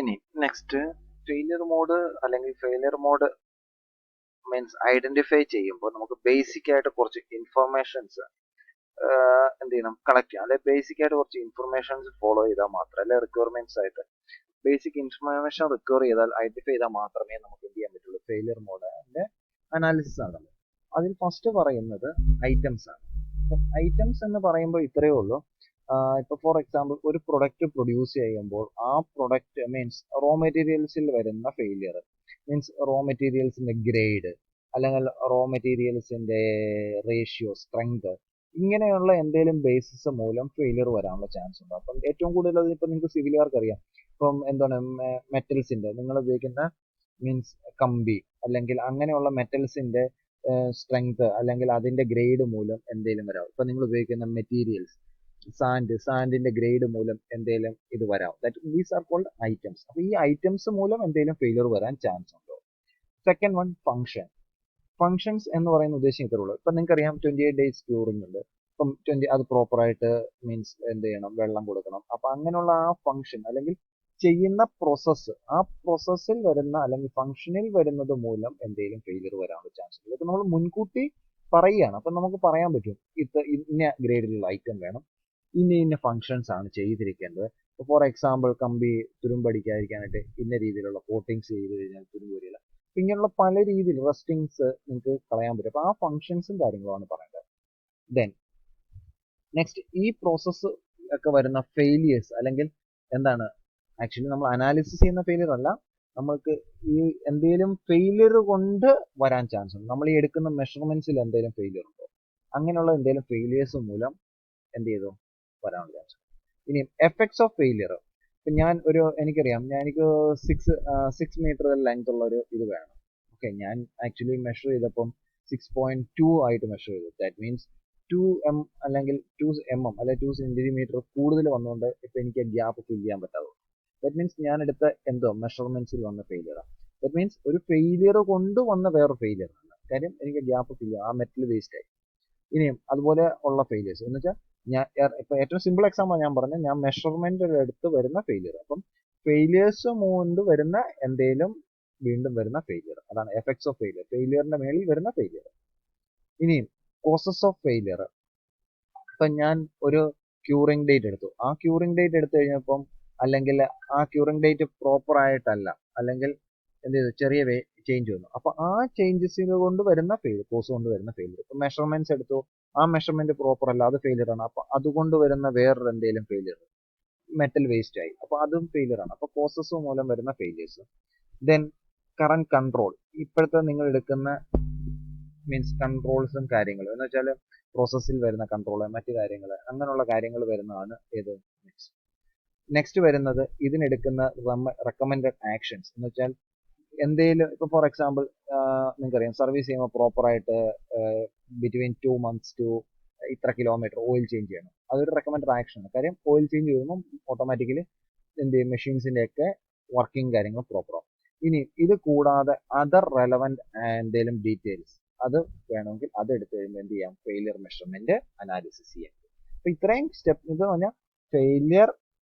ഇനി next failure mode അല്ലെങ്കിൽ failure mode means identify ചെയ്യുമ്പോൾ നമുക്ക് ബേസിക് ആയിട്ട് കുറച്ച് ഇൻഫർമേഷൻസ് എന്ത് ചെയ്യണം കളക്ട് ചെയ്യണം. അല്ലെ ബേസിക് ആയിട്ട് കുറച്ച് ഇൻഫർമേഷൻസ് ഫോളോ ചെയ്താൽ മാത്രം, അല്ലെ റിക്വയർമെന്റ്സ് ആയിട്ട് ബേസിക് ഇൻഫർമേഷൻ റിക്കവർ ചെയ്താൽ ഐഡന്റിഫൈ ചെയ്താൽ മാത്രമേ നമുക്ക് എന്ത് ചെയ്യാൻ പറ്റുള്ളൂ, ഫെയിലിയർ മോഡിന്റെ അനാലിസിസ് ആണ്. അതിൽ ഫസ്റ്റ് പറയുന്നത് ഐറ്റംസ് ആണ്. അപ്പം ഐറ്റംസ് എന്ന് പറയുമ്പോൾ ഇത്രയേ ഉള്ളൂ. ഇപ്പോൾ ഫോർ എക്സാമ്പിൾ ഒരു പ്രൊഡക്റ്റ് പ്രൊഡ്യൂസ് ചെയ്യുമ്പോൾ ആ പ്രൊഡക്റ്റ് മീൻസ് റോ മെറ്റീരിയൽസിൽ വരുന്ന ഫെയിലിയർ, മീൻസ് റോ മെറ്റീരിയൽസിന്റെ ഗ്രേഡ് അല്ലെങ്കിൽ റോ മെറ്റീരിയൽസിന്റെ റേഷ്യോ, സ്ട്രെങ്ത്, ഇങ്ങനെയുള്ള എന്തെങ്കിലും ബേസിസ് മൂലം ഫെയിലിയർ വരാനുള്ള ചാൻസ് ഉണ്ട്. അപ്പം ഏറ്റവും കൂടുതൽ ഇപ്പം നിങ്ങൾക്ക് സിവിലുകാർക്ക് അറിയാം. ഇപ്പം എന്താണ് മെറ്റൽസിന്റെ നിങ്ങൾ ഉപയോഗിക്കുന്ന മീൻസ് കമ്പി അല്ലെങ്കിൽ അങ്ങനെയുള്ള മെറ്റൽസിന്റെ സ്ട്രെങ്ത് അല്ലെങ്കിൽ അതിന്റെ ഗ്രേഡ് മൂലം എന്തെങ്കിലും വരാം. ഇപ്പൊ നിങ്ങൾ ഉപയോഗിക്കുന്ന മെറ്റീരിയൽസ് സാൻഡിന്റെ ഗ്രേഡ് മൂലം എന്തെങ്കിലും ഇത് വരാം. These are cold items. അപ്പൊ ഈ ഐറ്റംസ് മൂലം എന്തെങ്കിലും ഫെയിലിയർ വരാൻ ചാൻസ് ഉണ്ടോ. സെക്കൻഡ് വൺ ഫങ്ഷൻസ് എന്ന് പറയുന്ന ഉദ്ദേശം ഇത്രേ ഉള്ളൂ. ഇപ്പൊ നിങ്ങൾക്ക് അറിയാം 28 days ക്യൂറിംഗ് ഉണ്ട്. ഇപ്പം അത് പ്രോപ്പറായിട്ട് മീൻസ് എന്ത് ചെയ്യണം, വെള്ളം കൊടുക്കണം. അപ്പൊ അങ്ങനെയുള്ള ആ ഫംഗ്ഷൻ അല്ലെങ്കിൽ ചെയ്യുന്ന പ്രോസസ്സ്, ആ പ്രോസസ്സിൽ വരുന്ന അല്ലെങ്കിൽ ഫംഗ്ഷനിൽ വരുന്നത് മൂലം എന്തെങ്കിലും ഫെയിലിയർ വരാനുള്ള ചാൻസ് ഉണ്ട്. ഇപ്പൊ നമ്മൾ മുൻകൂട്ടി പറയുകയാണ്. അപ്പൊ നമുക്ക് പറയാൻ പറ്റും ഇന്ന ഗ്രേഡിലുള്ള ഐറ്റം വേണം, ഇന്ന ഫങ്ഷൻസ് ആണ് ചെയ്തിരിക്കേണ്ടത്. ഫോർ എക്സാമ്പിൾ കമ്പി തുരുമ്പടിക്കാതിരിക്കാനായിട്ട് ഇന്ന രീതിയിലുള്ള കോട്ടിങ്സ് ചെയ്ത് കഴിഞ്ഞാൽ തുരുമ്പ് വരില്ല. ഇങ്ങനെയുള്ള പല രീതിയിൽ റെസ്റ്റിങ്സ് നിങ്ങൾക്ക് കളയാൻ പറ്റും. അപ്പൊ ആ ഫങ്ഷൻസും കാര്യങ്ങളുമാണ് പറയേണ്ടത്. ദെൻ നെക്സ്റ്റ് ഈ പ്രോസസ്സ് ഒക്കെ വരുന്ന ഫെയിലിയേഴ്സ് അല്ലെങ്കിൽ എന്താണ് ആക്ച്വലി നമ്മൾ അനാലിസിസ് ചെയ്യുന്ന ഫെയിലിയർ അല്ല, നമ്മൾക്ക് ഈ എന്തെങ്കിലും ഫെയിലിയർ കൊണ്ട് വരാൻ ചാൻസ് ഉണ്ട്. നമ്മൾ ഈ എടുക്കുന്ന മെഷർമെന്റ്സിൽ എന്തെങ്കിലും ഫെയിലിയർ ഉണ്ടോ, അങ്ങനെയുള്ള എന്തെങ്കിലും ഫെയിലിയേഴ്സ് മൂലം എന്ത് ചെയ്തു വരാനുള്ള ചാൻസ്. ഇനി എഫക്ട്സ് ഓഫ് ഫെയിലിയർ. ഇപ്പം എനിക്കറിയാം, എനിക്ക് 6 മീറ്റർ ലെങ്ത് ഉള്ള ഒരു ഇത് വേണം. ഓക്കെ, ഞാൻ ആക്ച്വലി മെഷർ ചെയ്തപ്പം 6.2 ആയിട്ട് മെഷർ ചെയ്തു. ദാറ്റ് മീൻസ് 2 അല്ലെങ്കിൽ 2 mm അല്ലെങ്കിൽ 2 സെന്റിമീറ്റർ കൂടുതൽ വന്നുകൊണ്ട് ഇപ്പൊ എനിക്ക് ഗ്യാപ്പ് ഫിൽ ചെയ്യാൻ പറ്റാതെ. ദാറ്റ് മീൻസ് ഞാൻ എടുത്ത മെഷർമെന്റ്സിൽ വന്ന ഫെയിലിയറാണ്. ദാറ്റ് മീൻസ് ഒരു ഫെയിലിയർ കൊണ്ട് വന്ന വേറെ ഫെയിലിയർ ആണ്. കാര്യം എനിക്ക് ഗ്യാപ്പ് ഫിൽ ചെയ്യാം, ആ മെറ്റൽ വേസ്റ്റ് ആയി. ഇനിയും അതുപോലെ ഉള്ള ഫെയിലിയേഴ്സ് എന്ന് വെച്ചാൽ ഇപ്പൊ ഏറ്റവും സിമ്പിൾ എക്സാമ്പിൾ ഞാൻ പറഞ്ഞ ഞാൻ മെഷർമെന്റ് എടുത്ത് വരുന്ന ഫെയിലിയർ. അപ്പം ഫെയിലിയേഴ്സ് കൊണ്ട് വരുന്ന എന്തെങ്കിലും വീണ്ടും വരുന്ന ഫെയിലിയർ, അതാണ് എഫക്ട്സ് ഓഫ് ഫെയിലിയർ. ഫെയിലിയറിന്റെ മേളിൽ വരുന്ന ഫെയിലിയർ. ഇനിയും കോസസ് ഓഫ് ഫെയിലിയർ. ഇപ്പൊ ഞാൻ ഒരു ക്യൂറിംഗ് ഡേറ്റ് എടുത്തു. ആ ക്യൂറിംഗ് ഡേറ്റ് എടുത്തു കഴിഞ്ഞപ്പം അല്ലെങ്കിൽ ആ ക്യൂറിംഗ് ഡേറ്റ് പ്രോപ്പർ ആയിട്ടല്ല, അല്ലെങ്കിൽ എന്ത് ചെയ്തു, ചെറിയ ചേഞ്ച് വന്നു. അപ്പൊ ആ ചേഞ്ചസ് കൊണ്ട് വരുന്ന കോസ് കൊണ്ട് വരുന്ന ഫെയിലിയർ. ഇപ്പൊ മെഷർമെന്റ്സ് എടുത്തു, ആ മെഷർമെന്റ് പ്രോപ്പർ അല്ല, അത് ഫെയിലിയർ ആണ്. അപ്പൊ അതുകൊണ്ട് വരുന്ന വേറൊരു എന്തെങ്കിലും ഫെയിലിയർ, മെറ്റൽ വേസ്റ്റ് ആയി, അപ്പൊ അതും ഫെയിലിയർ ആണ്. അപ്പൊ കോസസ് മൂലം വരുന്ന ഫെയിലിയേഴ്സ്. Then current control. ഇപ്പോഴത്തെ നിങ്ങൾ എടുക്കുന്ന മീൻസ് കൺട്രോൾസും കാര്യങ്ങളും എന്ന് വെച്ചാൽ പ്രോസസ്സിൽ വരുന്ന കൺട്രോൾ, മറ്റു കാര്യങ്ങൾ, അങ്ങനെയുള്ള കാര്യങ്ങൾ വരുന്നതാണ് ഏത് നെക്സ്റ്റ് വരുന്നത്. ഇതിനെടുക്കുന്ന റെക്കമെൻഡഡ് ആക്ഷൻസ് എന്ന് വെച്ചാൽ എന്തെങ്കിലും ഇപ്പൊ ഫോർ എക്സാമ്പിൾ നിങ്ങൾക്കറിയാം സർവീസ് ചെയ്യുമ്പോൾ പ്രോപ്പറായിട്ട് ബിറ്റ്വീൻ 2 months ടു ഇത്ര കിലോമീറ്റർ ഓയിൽ ചേഞ്ച് ചെയ്യണം. അതൊരു റെക്കമെൻഡഡ് ആക്ഷൻ ആണ്. കാര്യം ഓയിൽ ചേഞ്ച് ചെയ്യുമ്പോൾ ഓട്ടോമാറ്റിക്കലി എന്ത് ചെയ്യും, മെഷീൻസിന്റെ ഒക്കെ വർക്കിംഗ് കാര്യങ്ങൾ പ്രോപ്പർ ആവും. ഇനി ഇത് കൂടാതെ അതർ റെലവന്റ് എന്തെങ്കിലും ഡീറ്റെയിൽസ് അത് വേണമെങ്കിൽ അത് എടുത്തു കഴിയുമ്പോൾ എന്ത് ചെയ്യാം, ഫെയിലിയർ മെഷർമെന്റ് അനാലിസിസ് ചെയ്യാം. അപ്പൊ ഇത്രയും സ്റ്റെപ്പ് ഇത് പറഞ്ഞാൽ ഫെയിലിയർ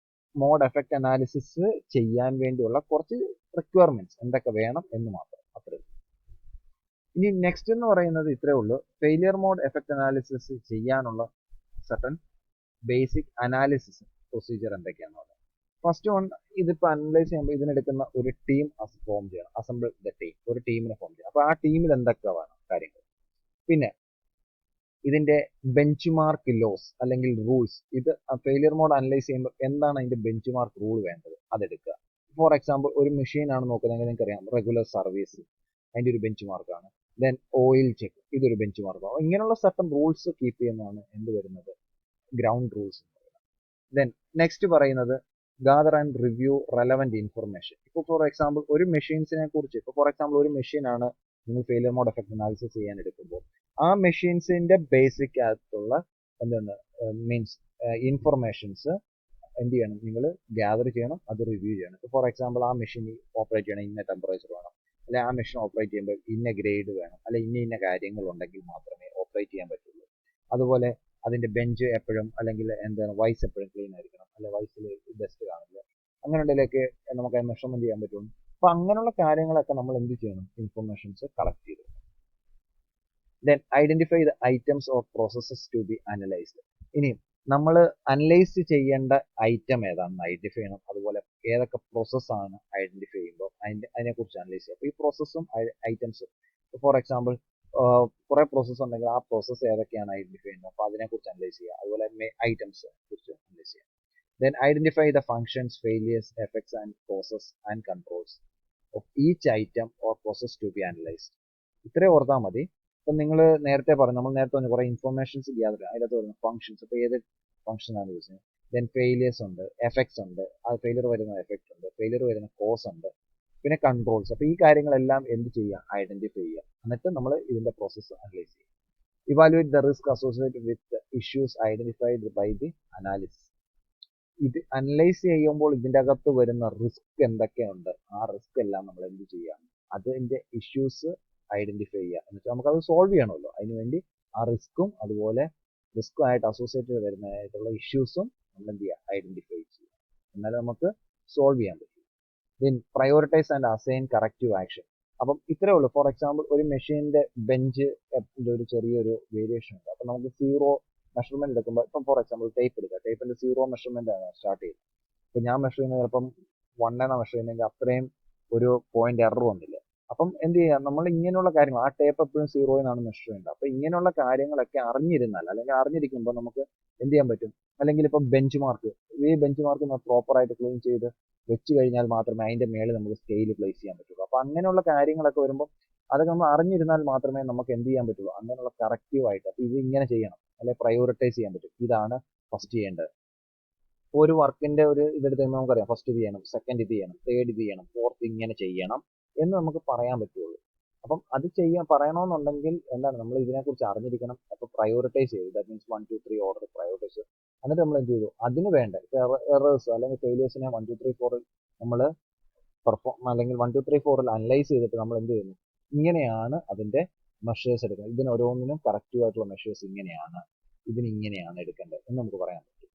മോഡ് എഫക്ട് അനാലിസിസ് ചെയ്യാൻ വേണ്ടിയുള്ള കുറച്ച് റിക്വയർമെന്റ്സ് എന്തൊക്കെ വേണം എന്ന് മാത്രം, അത്രേ. ഇനി നെക്സ്റ്റ് എന്ന് പറയുന്നത് ഇത്രേ ഉള്ളൂ. ഫെയിലിയർ മോഡ് എഫക്ട് അനാലിസിസ് ചെയ്യാനുള്ള സർട്ടൻ ബേസിക് അനാലിസിസ് പ്രൊസീജിയർ എന്തൊക്കെയാണെന്ന്. ഫസ്റ്റ് വൺ, ഇതിപ്പോ അനലൈസ് ചെയ്യുമ്പോൾ ഇതിനെടുക്കുന്ന ഒരു ടീം ഫോം ചെയ്യണം. അസംബിൾ ദ ടീം, ഒരു ടീമിനെ ഫോം ചെയ്യണം. അപ്പൊ ആ ടീമിൽ എന്തൊക്കെ വേണം കാര്യങ്ങൾ. പിന്നെ ഇതിന്റെ ബെഞ്ച് മാർക്ക് ലോസ് അല്ലെങ്കിൽ റൂൾസ്. ഇത് ഫെയിലിയർ മോഡ് അനലൈസ് ചെയ്യുമ്പോൾ എന്താണ് അതിന്റെ ബെഞ്ച് മാർക്ക് റൂൾ വേണ്ടത്, അതെടുക്കുക. ഫോർ എക്സാമ്പിൾ ഒരു മെഷീൻ ആണ് നോക്കുന്നതെങ്കിൽ നിങ്ങൾക്ക് അറിയാം റെഗുലർ സർവീസ് അതിന്റെ ഒരു ബെഞ്ച് മാർക്കാണ്. ദെൻ ഓയിൽ ചെക്ക്, ഇതൊരു ബെഞ്ച് മാർക്കാണ്. ഇങ്ങനെയുള്ള സർട്ടൻ റൂൾസ് കീപ്പ് ചെയ്യുന്നതാണ് എന്ത് വരുന്നത്, ഗ്രൗണ്ട് റൂൾസ് എന്ന് പറയുന്നത്. ദെൻ നെക്സ്റ്റ് പറയുന്നത് gather and review relevant information. ഇപ്പോൾ ഫോർ എക്സാമ്പിൾ ഒരു മെഷീൻസിനെ കുറിച്ച്, ഇപ്പോൾ ഫോർ എക്സാമ്പിൾ ഒരു മെഷീനാണ് നിങ്ങൾ ഫെയിലിയർ മോഡ് എഫക്ട് അനാലിസിസ് ചെയ്യാൻ എടുക്കുമ്പോൾ ആ മെഷീൻസിന്റെ ബേസിക് ആയിട്ടുള്ള എന്താണ് മീൻസ് ഇൻഫർമേഷൻസ് എന്ത് ചെയ്യണം, നിങ്ങൾ ഗ്യാദർ ചെയ്യണം, അത് റിവ്യൂ ചെയ്യണം. ഇപ്പോൾ ഫോർ എക്സാമ്പിൾ ആ മെഷീൻ ഓപ്പറേറ്റ് ചെയ്യണം ഇന്ന ടെമ്പറേച്ചർ വേണം, അല്ലെ ആ മെഷീൻ ഓപ്പറേറ്റ് ചെയ്യുമ്പോൾ ഇന്ന ഗ്രേഡ് വേണം, അല്ലെ ഇന്ന കാര്യങ്ങൾ ഉണ്ടെങ്കിൽ മാത്രമേ ഓപ്പറേറ്റ് ചെയ്യാൻ പറ്റുള്ളൂ. അതുപോലെ അതിന്റെ ബെഞ്ച് എപ്പോഴും അല്ലെങ്കിൽ എന്താണ് വൈസ് എപ്പോഴും ക്ലീൻ ആയിരിക്കണം, അല്ലെ വൈസിൽ ഡസ്റ്റ് കാണില്ല. അങ്ങനെയുള്ളതിലേക്ക് നമുക്ക് മെഷർമെന്റ് ചെയ്യാൻ പറ്റും. അപ്പൊ അങ്ങനെയുള്ള കാര്യങ്ങളൊക്കെ നമ്മൾ എന്ത് ചെയ്യണം, ഇൻഫർമേഷൻസ് കളക്ട് ചെയ്ത്. Then identify the items or processes to be analyzed. ഇനി നമ്മൾ അനലൈസ് ചെയ്യേണ്ട ഐറ്റം ഏതാണെന്ന് ഐഡന്റിഫൈ ചെയ്യണം. അതുപോലെ ഏതൊക്കെ പ്രോസസ്സാണ് ഐഡന്റിഫൈ ചെയ്യുമ്പോൾ അതിനെക്കുറിച്ച് അനലൈസ് ചെയ്യാം. അപ്പോൾ ഈ പ്രോസസ്സും ഐറ്റംസും, ഫോർ എക്സാമ്പിൾ കുറെ പ്രോസസ്സ് ഉണ്ടെങ്കിൽ ആ പ്രോസസ്സ് ഏതൊക്കെയാണ് ഐഡന്റിഫൈ ചെയ്യുന്നത്, അപ്പോൾ അതിനെക്കുറിച്ച് അനലൈസ് ചെയ്യുക. അതുപോലെ ഐറ്റംസ് കുറിച്ച് അനലൈസ് ചെയ്യാം. Then identify the functions, failures, effects and process and controls of each item or process to be analyzed. ഇത്രയും ഓർത്താൽ മതി. ഇപ്പം നിങ്ങൾ നേരത്തെ പറഞ്ഞു, നമ്മൾ നേരത്തെ പറഞ്ഞു കുറേ ഇൻഫർമേഷൻസ് ഗ്യാദർ ചെയ്യാം. അതിനകത്ത് വരുന്ന ഫംഗ്ഷൻസ്, ഇപ്പോൾ ഏത് ഫംഗ്ഷൻ ആണ് യൂസ് ചെയ്യുന്നത്. ദെൻ ഫെയിലിയേഴ്സ് ഉണ്ട്, എഫക്ട്സ് ഉണ്ട്, അത് ഫെയിലിയർ വരുന്ന എഫക്റ്റ് ഉണ്ട്, ഫെയിലിയർ വരുന്ന കോസ് ഉണ്ട്, പിന്നെ കൺട്രോൾസ്. അപ്പോൾ ഈ കാര്യങ്ങളെല്ലാം എന്ത് ചെയ്യുക, ഐഡന്റിഫൈ ചെയ്യുക. എന്നിട്ട് നമ്മൾ ഇതിന്റെ പ്രോസസ്സ് അനലൈസ് ചെയ്യുക. Evaluate the risk associated with issues identified by the analysis. ഇത് അനലൈസ് ചെയ്യുമ്പോൾ ഇതിൻ്റെ അകത്ത് വരുന്ന റിസ്ക് എന്തൊക്കെയുണ്ട്, ആ റിസ്ക് എല്ലാം നമ്മൾ എന്ത് ചെയ്യുക, അതിന്റെ ഇഷ്യൂസ് ഐഡന്റിഫൈ ചെയ്യുക. എന്നിട്ട് നമുക്കത് സോൾവ് ചെയ്യണമല്ലോ. അതിനുവേണ്ടി ആ റിസ്ക്കും അതുപോലെ റിസ്ക്കുമായിട്ട് അസോസിയേറ്റഡ് വരുന്നതായിട്ടുള്ള ഇഷ്യൂസും നമ്മൾ എന്ത് ചെയ്യുക, ഐഡന്റിഫൈ ചെയ്യുക. എന്നാലും നമുക്ക് സോൾവ് ചെയ്യാൻ പറ്റും. Then prioritise and assign corrective action. അപ്പം ഇത്രേ ഉള്ളൂ. ഫോർ എക്സാമ്പിൾ ഒരു മെഷീൻ്റെ ബെഞ്ച് ഒരു ചെറിയൊരു വേരിയേഷൻ ഉണ്ട്. അപ്പം നമുക്ക് 0 മെഷർമെന്റ് എടുക്കുമ്പോൾ, ഇപ്പം ഫോർ എക്സാമ്പിൾ ടേപ്പ് എടുക്കുക. ടേപ്പിന്റെ 0 മെഷർമെന്റ് ആണ് സ്റ്റാർട്ട് ചെയ്യുന്നത്. ഇപ്പം ഞാൻ മെഷർ ചെയ്യുന്നത് ചിലപ്പം 1 എന്നാണ് മെഷർ ചെയ്യുന്നതെങ്കിൽ അത്രയും ഒരു പോയിന്റ് എറർ വന്നില്ല. അപ്പം എന്ത് ചെയ്യാം, നമ്മൾ ഇങ്ങനെയുള്ള കാര്യങ്ങൾ, ആ ടേപ്പ് എപ്പോഴും 0 എന്നാണ് മെഷർ ചെയ്യേണ്ടത്. അപ്പം ഇങ്ങനെയുള്ള കാര്യങ്ങളൊക്കെ അറിഞ്ഞിരുന്നാൽ, അല്ലെങ്കിൽ അറിഞ്ഞിരിക്കുമ്പോൾ നമുക്ക് എന്ത് ചെയ്യാൻ പറ്റും. അല്ലെങ്കിൽ ഇപ്പം ബെഞ്ച് മാർക്ക്, ഈ ബെഞ്ച് മാർക്ക് പ്രോപ്പറായിട്ട് ക്ലീൻ ചെയ്ത് വെച്ച് കഴിഞ്ഞാൽ മാത്രമേ അതിന്റെ മേളിൽ നമുക്ക് സ്കെയിൽ പ്ലേസ് ചെയ്യാൻ പറ്റുള്ളൂ. അപ്പം അങ്ങനെയുള്ള കാര്യങ്ങളൊക്കെ വരുമ്പോൾ അതൊക്കെ നമ്മൾ അറിഞ്ഞിരുന്നാൽ മാത്രമേ നമുക്ക് എന്ത് ചെയ്യാൻ പറ്റുള്ളൂ, അങ്ങനെയുള്ള കറക്റ്റീവായിട്ട്. അപ്പം ഇത് ഇങ്ങനെ ചെയ്യണം, അല്ലെങ്കിൽ പ്രയോറിറ്റൈസ് ചെയ്യാൻ പറ്റും. ഇതാണ് ഫസ്റ്റ് ചെയ്യേണ്ടത്. ഒരു വർക്കിന്റെ ഒരു ഇതെടുത്ത് കഴിയുമ്പോൾ നമുക്കറിയാം, ഫസ്റ്റ് ഇത് ചെയ്യണം, സെക്കൻഡ് ഇത് ചെയ്യണം, തേർഡ് ഇത് ചെയ്യണം, ഫോർത്ത് ഇങ്ങനെ ചെയ്യണം എന്ന് നമുക്ക് പറയാൻ പറ്റുള്ളൂ. അപ്പം അത് പറയണമെന്നുണ്ടെങ്കിൽ എന്താണ്, നമ്മൾ ഇതിനെക്കുറിച്ച് അറിഞ്ഞിരിക്കണം. അപ്പോൾ പ്രയോറിറ്റൈസ് ചെയ്തു, ദാറ്റ് മീൻസ് 1 2 3 ഓർഡർ പ്രയോറിറ്റൈസ്. എന്നിട്ട് നമ്മൾ എന്ത് ചെയ്തു, അതിന് വേണ്ട എറേഴ്സ് അല്ലെങ്കിൽ ഫെയിലിയേഴ്സിനെ 1 2 3 4 നമ്മൾ അല്ലെങ്കിൽ 1 2 3 4 അനലൈസ് ചെയ്തിട്ട് നമ്മൾ എന്ത് ചെയ്യുന്നു, ഇങ്ങനെയാണ് അതിന്റെ മെഷേഴ്സ് എടുക്കുന്നത്. ഇതിന് ഓരോന്നിനും കറക്റ്റീവ് ആയിട്ടുള്ള മെഷേഴ്സ് ഇങ്ങനെയാണ്, ഇതിന് ഇങ്ങനെയാണ് എടുക്കേണ്ടത് എന്ന് നമുക്ക് പറയാൻ പറ്റും.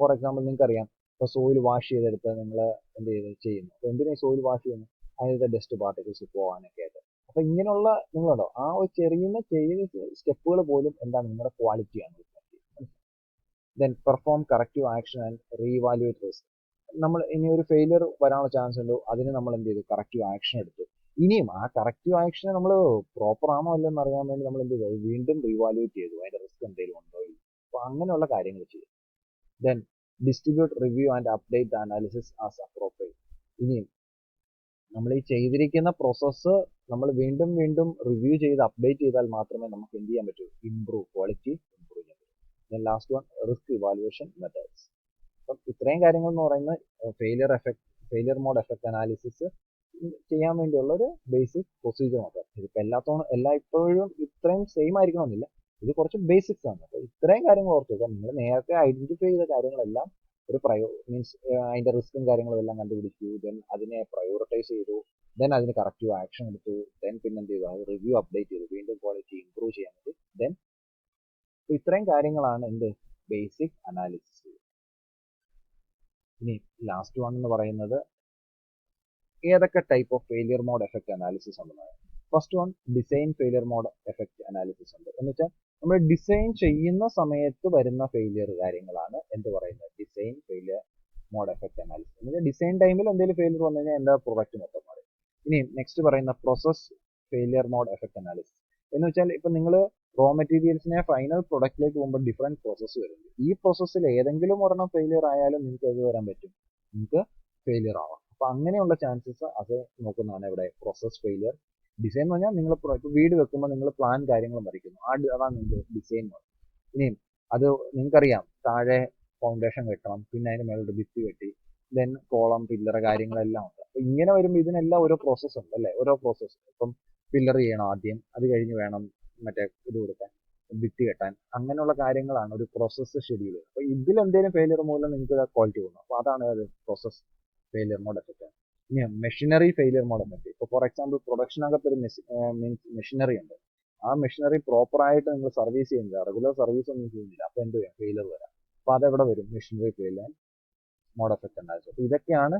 ഫോർ എക്സാമ്പിൾ നിങ്ങൾക്കറിയാം, ഇപ്പോൾ സോയിൽ വാഷ് ചെയ്തെടുത്ത് നിങ്ങൾ എന്ത് ചെയ്യുന്നു. അപ്പോൾ എന്തിനാണ് സോയിൽ വാഷ് ചെയ്യുന്നത്, അതിൻ്റെ ഡസ്റ്റ് പാർട്ടിക്കിൾസ് പോകാനൊക്കെ ആയിട്ട്. അപ്പോൾ ഇങ്ങനെയുള്ള നിങ്ങളുണ്ടോ, ആ ഒരു ചെറിയ സ്റ്റെപ്പുകൾ പോലും എന്താണ്, നിങ്ങളുടെ ക്വാളിറ്റിയാണ്. Then perform corrective action and re-evaluate risk. നമ്മൾ ഇനി ഒരു ഫെയിലിയർ വരാനുള്ള ചാൻസ് ഉണ്ടോ, അതിന് നമ്മൾ എന്ത് ചെയ്തു, കറക്റ്റീവ് ആക്ഷൻ എടുത്തു. ഇനിയും ആ കറക്റ്റീവ് ആക്ഷനെ നമ്മൾ പ്രോപ്പർ ആണോ അല്ലെന്ന് അറിയാൻ വേണ്ടി നമ്മൾ എന്ത് ചെയ്തു, വീണ്ടും റീവാലുവേറ്റ് ചെയ്തു, അതിന്റെ റിസ്ക് എന്തെങ്കിലും ഉണ്ടോ ഇല്ല. അപ്പോൾ അങ്ങനെയുള്ള കാര്യങ്ങൾ ചെയ്യും. Then distribute review and update the analysis as appropriate. ഇനിയും നമ്മൾ ഈ ചെയ്തിരിക്കുന്ന പ്രോസസ്സ് നമ്മൾ വീണ്ടും വീണ്ടും റിവ്യൂ ചെയ്ത് അപ്ഡേറ്റ് ചെയ്താൽ മാത്രമേ നമുക്ക് എന്ത് ചെയ്യാൻ പറ്റൂ, ക്വാളിറ്റി ഇംപ്രൂവ് ചെയ്യാൻ പറ്റൂ. Then last one, risk evaluation methods. അപ്പം ഇത്രയും കാര്യങ്ങൾ എന്ന് പറയുന്നത് ഫെയിലിയർ മോഡ് എഫക്ട് അനാലിസിസ് ചെയ്യാൻ വേണ്ടിയുള്ള ഒരു ബേസിക് പ്രൊസീജിയർ മാത്രം. ഇതിപ്പോൾ എല്ലായ്പ്പോഴും ഇത്രയും സെയിം ആയിരിക്കണമെന്നില്ല, ഇത് കുറച്ച് ബേസിക്സ് ആണ്. അപ്പോൾ ഇത്രയും കാര്യങ്ങൾ ഓർത്ത് വെക്കുക. നിങ്ങൾ നേരത്തെ ഐഡന്റിഫൈ ചെയ്ത കാര്യങ്ങളെല്ലാം ഒരു മീൻസ് അതിന്റെ റിസ്ക്കും കാര്യങ്ങളും എല്ലാം കണ്ടുപിടിച്ചു, ദെൻ അതിനെ പ്രയോറിറ്റൈസ് ചെയ്തു, ദെൻ അതിന് കറക്റ്റീവ് ആക്ഷൻ എടുത്തു, ദെൻ പിന്നെ എന്ത് ചെയ്തു, അത് റിവ്യൂ അപ്ഡേറ്റ് ചെയ്തു, വീണ്ടും ക്വാളിറ്റി ഇംപ്രൂവ് ചെയ്യാൻ വേണ്ടി. ദെൻ ഇത്രയും കാര്യങ്ങളാണ് എന്ത് ബേസിക് അനാലിസിസ്. ഇനി ലാസ്റ്റ് വൺ എന്ന് പറയുന്നത് ഏതൊക്കെ type of failure mode effect analysis ഉണ്ടെന്നാണ്. First one, design failure mode effect analysis ഉണ്ട്. എന്ന് വെച്ചാൽ നമ്മൾ ഡിസൈൻ ചെയ്യുന്ന സമയത്ത് വരുന്ന ഫെയിലിയർ കാര്യങ്ങളാണ് എന്ത് പറയുന്നത്, design failure mode effect analysis. എന്ന് വെച്ചാൽ ഡിസൈൻ ടൈമിൽ എന്തെങ്കിലും ഫെയിലിയർ വന്നു കഴിഞ്ഞാൽ എൻ്റെ പ്രൊഡക്റ്റ് മൊത്തം മാറി. ഇനി നെക്സ്റ്റ് പറയുന്ന process failure mode effect analysis എന്ന് വെച്ചാൽ ഇപ്പം നിങ്ങൾ റോ മെറ്റീരിയൽസിനെ ഫൈനൽ പ്രൊഡക്റ്റിലേക്ക് പോകുമ്പോൾ ഡിഫറെന്റ് പ്രോസസ്സ് വരുന്നുണ്ട്. ഈ പ്രോസസ്സിൽ ഏതെങ്കിലും ഒരെണ്ണം ഫെയിലിയർ ആയാലും നിങ്ങൾക്ക് ഏത് വരാൻ പറ്റും, നിങ്ങൾക്ക് ഫെയിലിയർ ആവാം. അപ്പൊ അങ്ങനെയുള്ള ചാൻസസ് അത് നോക്കുന്നതാണ് ഇവിടെ പ്രോസസ് ഫെയിലിയർ. ഡിസൈൻ എന്ന് പറഞ്ഞാൽ നിങ്ങൾ ഇപ്പോൾ വീട് വെക്കുമ്പോൾ നിങ്ങൾ പ്ലാൻ കാര്യങ്ങൾ വരയ്ക്കുന്നു, അതാണ് നിങ്ങൾക്ക് ഡിസൈൻ മോഡ്. ഇനിയും അത് നിങ്ങൾക്കറിയാം, താഴെ ഫൗണ്ടേഷൻ കെട്ടണം, പിന്നെ അതിന് മേലോട്ട് ഭിത്തി കെട്ടി, ദെൻ കോളം പില്ലർ കാര്യങ്ങളെല്ലാം ഉണ്ട്. അപ്പൊ ഇങ്ങനെ വരുമ്പോൾ ഇതിനെല്ലാം ഓരോ പ്രോസസ്സ് ഉണ്ട് അല്ലേ, ഓരോ പ്രോസസ്സ്. ഇപ്പം പില്ലർ ചെയ്യണം ആദ്യം, അത് കഴിഞ്ഞ് വേണം മറ്റേ ഇത് കൊടുക്കാൻ, ഭിത്തി കെട്ടാൻ, അങ്ങനെയുള്ള കാര്യങ്ങളാണ് ഒരു പ്രോസസ്സ് ഷെഡ്യൂൾ. അപ്പൊ ഇതിൽ എന്തെങ്കിലും ഫെയിലിയർ മൂലം നിങ്ങൾക്ക് ക്വാളിറ്റി പോകുന്നു. അപ്പൊ അതാണ് പ്രോസസ് ഫെയിലിയർ മോഡ് എഫക്റ്റ്. ഇനി മെഷീനറി ഫെയിലിയർ മോഡ് എഫക്റ്റ്. ഇപ്പോൾ ഫോർ എക്സാമ്പിൾ പ്രൊഡക്ഷനകത്ത് ഒരു മീൻസ് മെഷീനറി ഉണ്ട്, ആ മെഷീനറി പ്രോപ്പറായിട്ട് നിങ്ങൾ സർവീസ് ചെയ്യുന്നില്ല, റെഗുലർ സർവീസ് ഒന്നും ചെയ്യുന്നില്ല, അപ്പൊ എന്ത് ചെയ്യാം, ഫെയിലിയർ വരാം. അപ്പൊ അതെവിടെ വരും, machinery failure mode effect analysis. അപ്പൊ ഇതൊക്കെയാണ്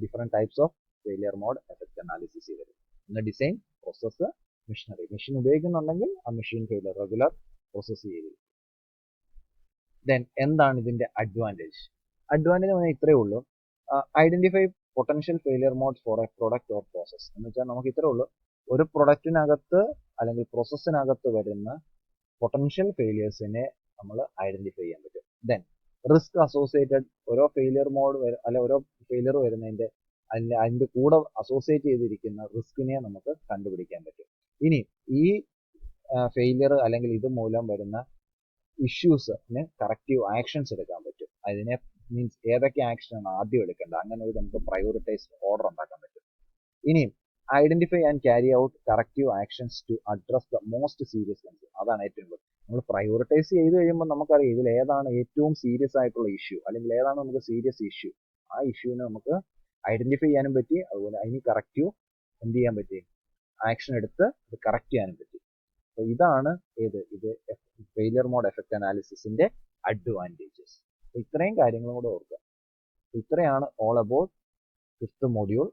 different types of failure mode effect analysis ചെയ്തത്. ഒന്ന് ഡിസൈൻ, പ്രോസസ്സ്, മെഷീനറി. മെഷീൻ ഉപയോഗിക്കുന്നുണ്ടെങ്കിൽ ആ മെഷീൻ ഫെയിലിയർ റെഗുലർ പ്രോസസ്സ് ചെയ്ത്. ദെൻ എന്താണ് ഇതിന്റെ അഡ്വാൻറ്റേജ്? അഡ്വാൻറ്റേജ് ഇത്രയേ ഉള്ളൂ. Identify potential failure modes for a product or process. എന്ന് വെച്ചാൽ നമുക്ക് ഇത്രേ ഉള്ളൂ, ഒരു പ്രൊഡക്റ്റിനകത്ത് അല്ലെങ്കിൽ പ്രോസസ്സിനകത്ത് വരുന്ന പൊട്ടൻഷ്യൽ ഫെയിലിയേഴ്സിനെ നമ്മൾ ഐഡന്റിഫൈ ചെയ്യാൻ പറ്റും. ദെൻ റിസ്ക് അസോസിയേറ്റഡ്, ഓരോ ഫെയിലിയർ മോഡ് അല്ലെ ഓരോ ഫെയിലിയർ വരുന്നതിന്റെ അതിന്റെ കൂടെ അസോസിയേറ്റ് ചെയ്തിരിക്കുന്ന റിസ്കിനെ നമുക്ക് കണ്ടുപിടിക്കാൻ പറ്റും. ഇനി ഈ ഫെയിലിയർ അല്ലെങ്കിൽ ഇത് മൂലം വരുന്ന ഇഷ്യൂസിന് കറക്റ്റീവ് ആക്ഷൻസ് എടുക്കാൻ പറ്റും. അതിനെ മീൻസ് ഏതൊക്കെ ആക്ഷനാണ് ആദ്യം എടുക്കേണ്ടത്, അങ്ങനെ ഒരു നമുക്ക് പ്രയോറിറ്റൈസ്ഡ് ഓർഡർ ഉണ്ടാക്കാൻ പറ്റും. ഇനി identify and carry out corrective actions to address the most serious concern. അതാണ് ഏറ്റവും കൂടുതൽ നമ്മൾ പ്രയോറിറ്റൈസ് ചെയ്ത് കഴിയുമ്പോൾ നമുക്കറിയാം ഇതിൽ ഏതാണ് ഏറ്റവും സീരിയസ് ആയിട്ടുള്ള ഇഷ്യൂ, അല്ലെങ്കിൽ ഏതാണ് നമുക്ക് സീരിയസ് ഇഷ്യൂ. ആ ഇഷ്യൂവിനെ നമുക്ക് ഐഡന്റിഫൈ ചെയ്യാനും പറ്റി, അതുപോലെ അതിന് കറക്റ്റീവ് എന്ത് ചെയ്യാൻ പറ്റി, ആക്ഷൻ എടുത്ത് അത് കറക്റ്റ് ചെയ്യാനും പറ്റി. അപ്പോൾ ഇതാണ് ഇത് ഫെയിലിയർ മോഡ് എഫക്റ്റ് അനാലിസിസിന്റെ അഡ്വാൻറ്റേജസ്. ഇത്രയും കാര്യങ്ങളും കൂടെ ഓർക്കുക. ഇത്രയാണ് ഓൾ അബൌട്ട് 5th മൊഡ്യൂൾ